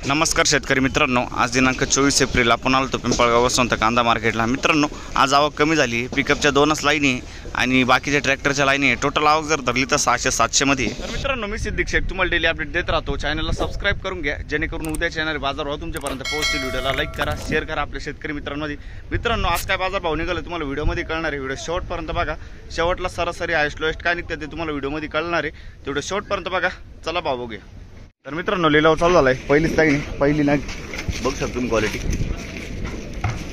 नमस्कार शेतकरी मित्रांनो, आज दिनांक 24 एप्रिल आपण आलो तो पिंपळगाव वसंत कांदा मार्केटला। मित्रांनो, आज आवक कमी झाली। पिकअपच्या 2च लाईनी आणि बाकीच्या ट्रॅक्टरच्या लाईनी टोटल आवक जर धरली तर 600-700 मध्ये। तर मित्रांनो, मी सिद्दीक शेख तुम्हाला डेली अपडेट देत राहतो। चॅनलला सबस्क्राइब करून घ्या जेणेकरून उद्याच्या येणारे बाजारभाव तुमच्यापर्यंत पोहोचतील। व्हिडिओला लाईक करा, शेअर करा आपल्या शेतकरी मित्रांमध्ये। मित्रांनो, आज काय बाजारभाव निघाले तुम्हाला व्हिडिओमध्ये कळणार आहे। व्हिडिओ शेवटपर्यंत बघा। शेवटला सरासरी हायस्ट लोएस्ट काय निघते ते तुम्हाला व्हिडिओमध्ये कळणार आहे। तेवढं शेवटपर्यंत बघा। चला भाव बघूया। तर मित्रांनो, लिलाव चालू झालाय। पहिलीच लाईन पहिली नाग बघू शकतो तुम्ही क्वालिटी।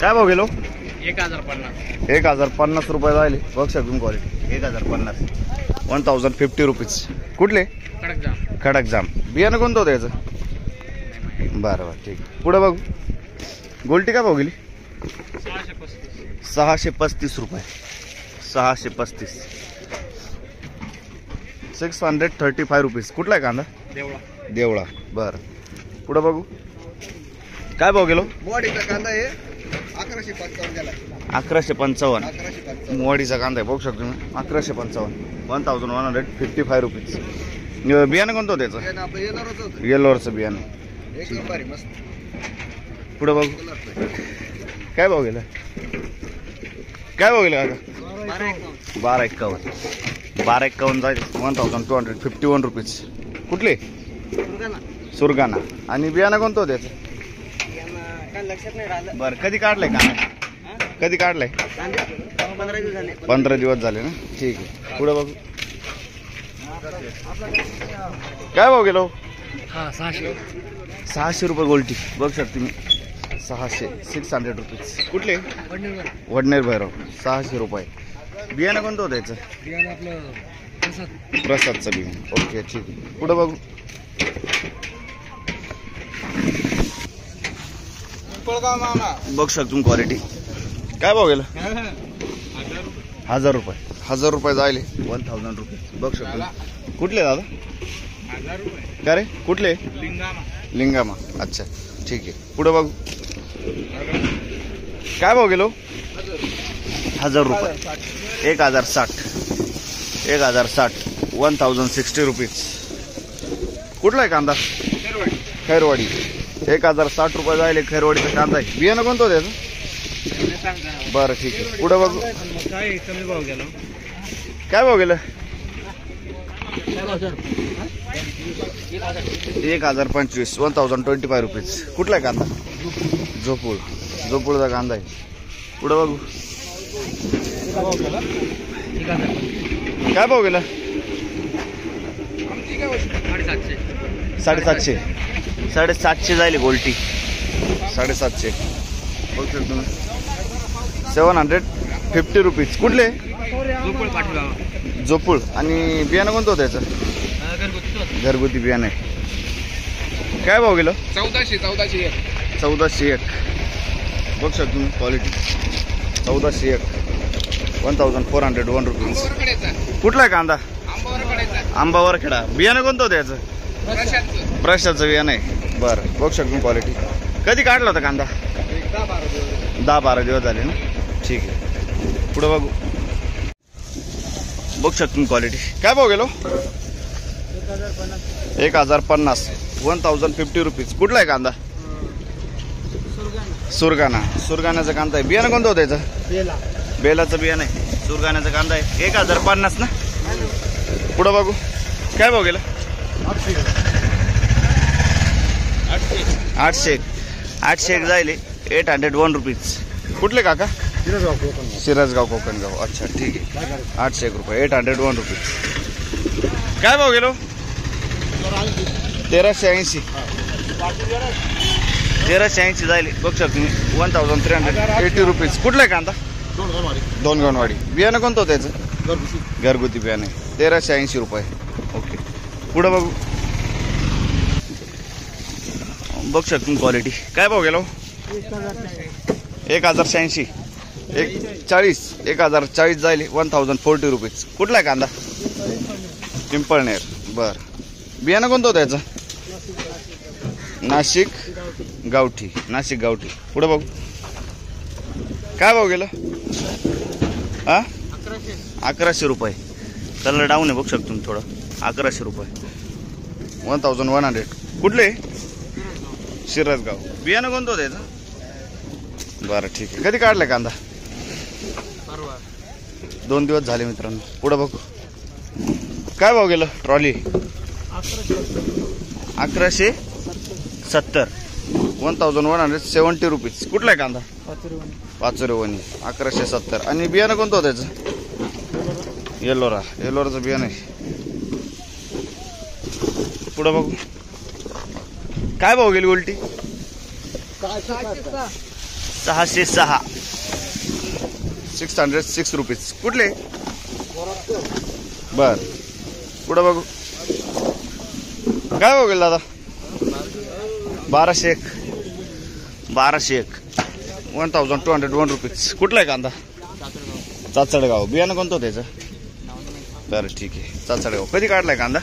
काय भाव गेलो? 1050 रुपये जायले। बघू शकतो तुम्ही क्वालिटी 1050 1050 रुपीज। कुठले? खडक जाम। बियाणं कोणतं होतं याचं? बरं ठीक। पुढे बघू गोल्टी काय भाव गेली? 635 रुपये। 635 635 रुपीज। कुठला आहे कांदा? देवळा। बरं पुढे बघू काय भाव गेलो? मोडीचा कांदा आहे 1155 गेला। 1155 मोडीचा कांदा आहे। बघू शकतो तुम्ही 1155 1155 रुपीज। बियाणं कोणतं होतं त्याचं? आपलं येलोवरचं बियाणं। एक नंबर मस्त। पुढे बघू काय भाव गेला? काय भाव गेला? 1251 जाईल 1251 रुपीज। कुठले? सुरगाणा। आणि बियाणं कोणतं होतं त्याचं? लक्षात नाही राहिलं। बरं कधी काढलंय कांदा? कधी काढलाय? 15 दिवस झाले ना। ठीक आहे। पुढे बघू काय भाव गेलो? 600 रुपये गोल्टी। बघू शकता तुम्ही 600 रुपीज। कुठले? वडनेर भैरव 600 रुपये। बियाणं कोणतं होतं याचं? प्रसादचं बियाणं। ओके ठीक आहे। पुढे बघू बघू शकतो तुम्ही क्वालिटी। काय भाव गेला? 1000 रुपये। 1000 रुपये जायले 1000 रुपीज। बघू शकतो। कुठले दादा? का रे? कुठले? लिंगामा। अच्छा ठीक आहे। पुढे बघू काय भाव गेलो? 1000 रुपये। 1060 1060 रुपीज। कुठला आहे कांदा? खैरवाडी। 1060 रुपये जायले खैरवाडीचा कांदा आहे। बियाणं कोणतं होतं त्याचं? बरं ठीक आहे। पुढे बघू काय भाव गेलं? 1025 1025 रुपीज। कुठला आहे कांदा? झोपूळचा कांदा आहे। पुढे बघू काय भाव गेला? 750 जायले गोल्टी 750। बघू शकतो 750 रुपीज। कुठले? झोपूळ। आणि बियाणं कोणतं होतं याचं? घरगुती बियाणं आहे। काय भाव गेलो? 1401 बघू शकतो तुम्ही क्वालिटी 1401 1401 रुपीज। कुठला आहे कांदा? आंबावर खेडा। बियाणं कोणतं होतं याचं? प्रशाचं बियाणं आहे। बरं बघू शकतो क्वालिटी। कधी काढला होता कांदा? 10-12 दिवस झाले ना। ठीक आहे। पुढे बघू शकतो क्वालिटी। काय भाव गेलो? 1050 1050 रुपीज। कुठला आहे कांदा? सुरगाण्याचा कांदा आहे। बियाणं कोणतं होतं याचं? बेलाचं बियाणं आहे। सुरगाण्याचा कांदा आहे। 1050 ना। पुढे बघू काय भाव गेला? 801 जायले 801 रुपीज। कुठले काका? सिरसगाव कोकणगाव। अच्छा ठीक आहे। 801 रुपये 801 रुपीज। काय भाव गेलो? 1380 जायले। बघू शकतो तुम्ही 1380 रुपीज। कुठला आहे कांदा? दोनगणवाडी। बियाणं कोणतं होतं याचं? घरगुती बियाणं आहे। 1380 रुपये। ओके पुढे बघू शकतो क्वालिटी। काय भाव गेलो? 1080 1040 जायले 1040 रुपीज। कुठला आहे कांदा? पिंपळनेर। बरं बियाणं कोणतं होतं याचं? नाशिक गावठी। पुढे बघू काय भाव गेलं? 1100 रुपये। कलर डाऊन आहे बघू शकतो तुम्ही थोडं। 1100 रुपये 1100। कुठले? शिरसगाव. बियाणं कोणतं होतं याचं? बरं ठीक आहे. कधी काढलाय कांदा? 2 दिवस झाले मित्रांनो. पुढं बघू. काय भाव गेलं ट्रॉली? 1170 1170 रुपीज. कुठला आहे कांदा? पाचोरेवणी 1170. आणि बियाणं कोणतं होतं त्याचं? येलोराचं बियाणं आहे. पुढं बघू. काय भाव गेली उलटी? 606 606 रुपीज. कुठले? बर. पुढं बघू. काय भाव गेला दादा? 1201 1201 रुपीज. कुठला आहे कांदा? चाचडगाव. बियाणं कोणतं होतं त्याचं? बरं ठीक आहे. चाचडगाव. कधी काढलाय कांदा?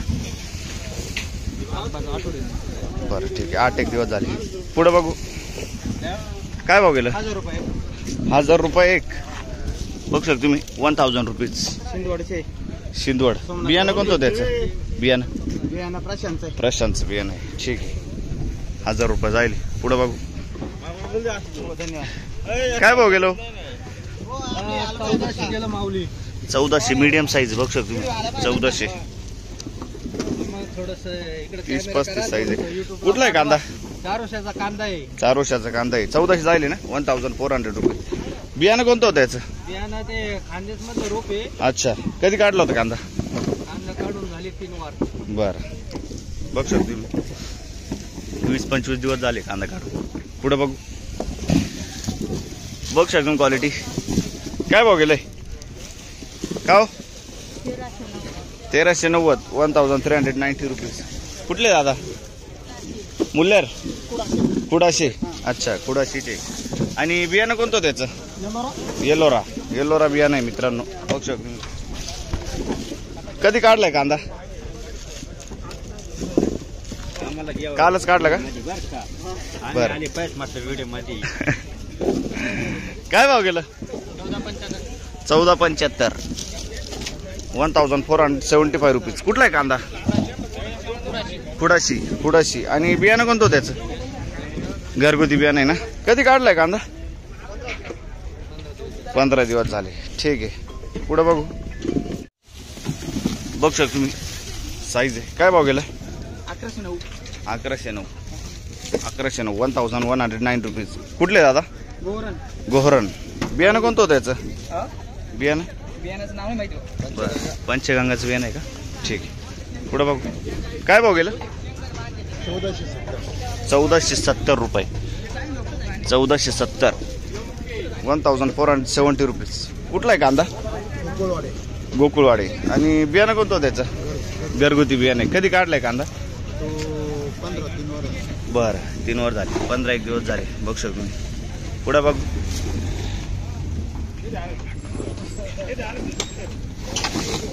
बरं ठीक आहे. 8 दिवस झाले. पुढं बघू. काय भाव गेलं? 1000 रुपये एक. बघू शकता तुम्ही. 1000 रुपीज. शिंदवड. बियाणं कोणतं होतं त्याचं? बियाणं प्रशांतचं बियाणं आहे. ठीक आहे. 1000 रुपये जाईल. पुढं बघू. काय भाव गेलो? 1400 मीडियम साईज. बघू शकतो तुम्ही. 1400 30-35 साईज आहे. कुठला आहे कांदा? चारोशाचा कांदा आहे. 1400 जाईल ना. 1400 रुपये. बियाणं कोणतं होतं याचं? बियाणं ते खांदेश मधलं रोप आहे. अच्छा. कधी काढला होता कांदा? कांदा काढून झाले 3 वार. बरं. बघू शकतो तुम्ही. 20-25 दिवस झाले कांदा काढून. पुढे बघू. बघू शकतो क्वालिटी. काय भाव गेलंय? का 1390 1390 रुपीज. कुठले दादा? मुल्लेर कुडाशी. अच्छा कुडाशीचे. आणि बियाणं कोणतं त्याचं? येलोरा बियाणं आहे मित्रांनो. बघू शकतो. कधी काढलाय कांदा? कालच काढला का? बरं. काय भाव गेलं? 1475 1475 रुपीज. कुठला आहे कांदा? कुडाशी. आणि बियाणं कोणतं होतं त्याचं? घरगुती बियाणं आहे ना. कधी काढलाय कांदा? 15 दिवस झाले. ठीक आहे. पुढं बघू. बघू शकतो तुम्ही. साईज आहे. काय भाव गेला? 1109 1109 रुपीज. कुठले दादा? गोहरण. बियाणं कोणतं होतं त्याचं? बियाण्याचं नाव नाही माहिती. बरं. पंचगंगाचं बियाणं आहे का? ठीक आहे. पुढं बघू. काय भाव गेलं? 1470 रुपये. 1470 1470 रुपीज. कुठला आहे कांदा? गोकुळवाडे. आणि बियाणं कोणतं होतं त्याचं? घरगुती बियाणं आहे. कधी काढलाय कांदा? बरं. 3 वर झाले. 15 दिवस झाले. बघू शकतो मी. पुढं बघ.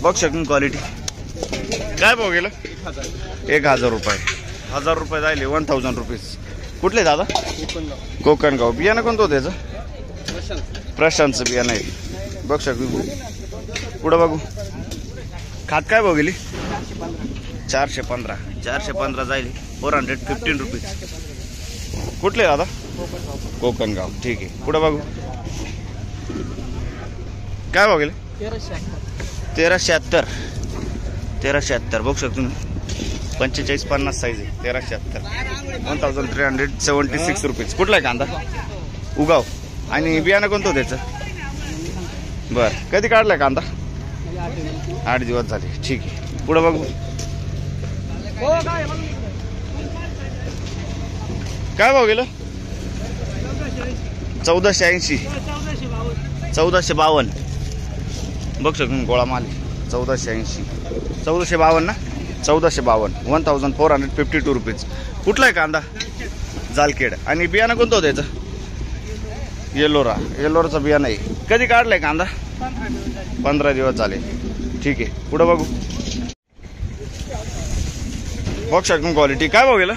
बघू शकतो क्वालिटी. काय भाव गेलं? 1000 रुपये. 1000 रुपये जायले. 1000 रुपीज. कुठले दादा? कोकणगाव. बियाणं कोणतं होतं त्याचं? प्रशांतचं बियाणं आहे. बघू शकतो. पुढं बघू. खात काय भाव गेली? 415 जाईल. 415 रुपीज. कुठले दादा? कोकणगाव. ठीक आहे. पुढं बघू. काय भाव गेले? 1370 बघू शकतो तुम्ही. 45-50 साईज आहे. 1370 1376 रुपीज. कुठला आहे कांदा? उगाव. आणि बियाणं कोणतं होतं त्याचं? बरं. कधी काढलाय कांदा? 8 दिवस झाले. ठीक आहे. पुढं बघू. काय भाव गेलं? 1480 1452. बघू शकतो गोळा माल. 1480 1452 ना. 1452 1452 रुपीज. कुठला आहे कांदा? जालखेड. आणि बियाणं कोणतं होतं याचं? येलोराचं बियाणं आहे. कधी काढलंय कांदा? 15 दिवस झाले. ठीक आहे. पुढं बघू. बघू शकतो क्वालिटी. काय भाव गेलं?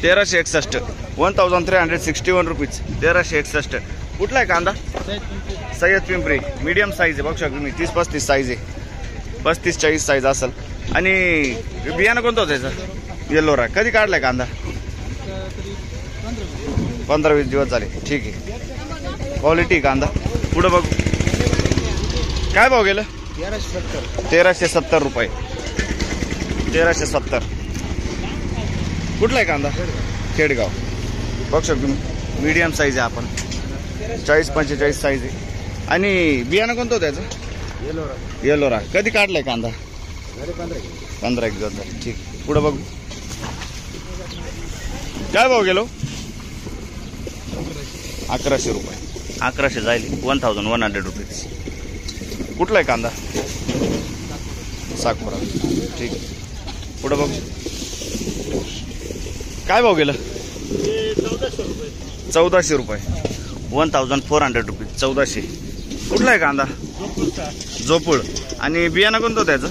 1361 1361 रुपीज. 1361. कुठला आहे कांदा? सय्यद पिंपरी. मीडियम साईज आहे. बघू शकतो मी. 30-35 साईज आहे. 35-40 साईज असेल. आणि बियाणं कोणतं होतं त्याचं? येलोरा. कधी काढलाय कांदा? 15-20 दिवस झाले. ठीक आहे. क्वालिटी कांदा. पुढं बघू. काय भाव गेलं? 1370 रुपये. 1370. कुठला आहे कांदा? खेडगाव. बघू शकतो तुम्ही. मीडियम साईज आहे. आपण 40-45 साईज आहे. आणि बियाणं कोणतं होतं त्याचं? येलोरा. कधी काढलाय कांदा? 15 दिवस झाले. ठीक. पुढं बघू. काय भाव गेलो? 1100 रुपये. 1100 जाईल. 1100 रुपीज. कुठला आहे कांदा? सागपुरा. ठीक. पुढं बघू. काय भाव गेलं? 1400 रुपये. 1400 रुपीज. 1400. कुठला आहे कांदा? जोपूळ. आणि बियाणं कोणतं त्याचं?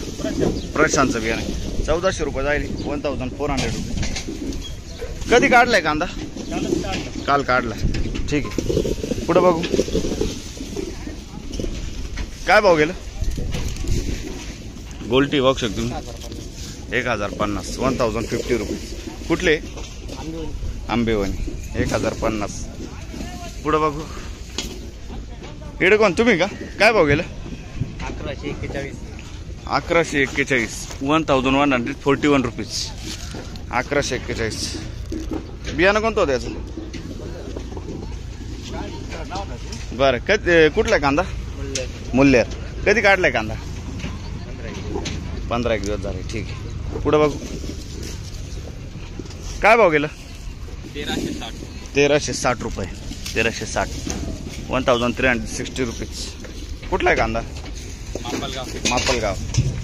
प्रशांतचं बियाणं. 1400 रुपये जाईल. 1400 रुपये. कधी काढलाय कांदा? काल काढलाय. ठीक आहे. पुढं बघू. काय भाव गेलं? गोल्टी बघू शकतो तुम्ही. 1050. 1050 रुपीज. कुठले? आंबेवणी. 1050. पुढं बघू. इकडे कोण तुम्ही का? काय भाव गेलं? 1141. 1141. 1141 रुपीज. 1141. बियाणं कोणतं होतं याचं? बरं. कधी कुठला कांदा? मुल्लेर. कधी काढलाय कांदा? 15 दिवस झाले. ठीक आहे. पुढं बघू. काय भाव गेलं? 1360 रुपये. 1360. 1360 रुपीज. कुठला आहे कांदा? मापलगाव.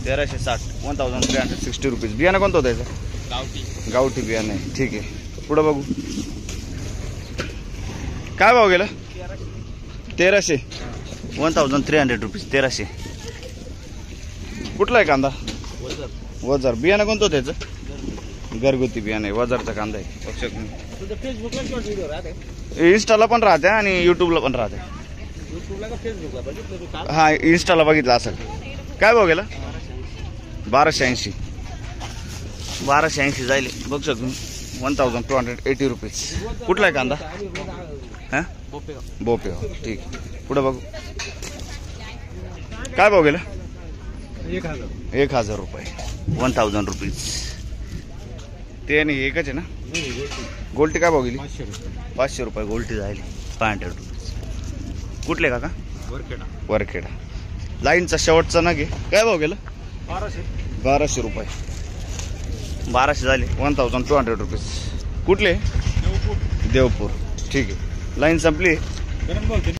1360. 1360 रुपीज. बियाणं कोणतं होतं याचं? गावठी बियाणं आहे. ठीक आहे. पुढं बघू. काय भाव गेलं? 1300. 1300 रुपीज. 1300. कुठला आहे कांदा? वजर. बियाणं कोणतं होतं त्याचं? घरगुती बियाणं आहे. वजरचा कांदा आहे. बघू शकतो. फेसबुकला शॉर्ट व्हिडिओ राहते. इन्स्टाला पण राहते आणि यूट्यूबला पण राहते. युट्यूबला का फेसबुकला बघितलं का? हा, इन्स्टाला बघितलं असेल. काय भाव गेला? 1280. 1280 जाईल. बघू शकतो. 1280 रुपीज. कुठला आहे कांदा? हां, बोपेगाव. ठीक. पुढं बघू. काय भाव गेला? 1000 रुपये. 1000 रुपीज. ते नाही एकच आहे ना? गोल्टी काय भाव गेली? 500 रुपये. गोल्टी जाईल. 500 रुपीज. कुठले काका? वरखेडा. लाईनचा शेवटचा ना घे. काय भाव गेलं? 1200 रुपये. 1200 झाले. 1200 रुपीज. कुठले? देवपूर. ठीक आहे. लाईन संपली.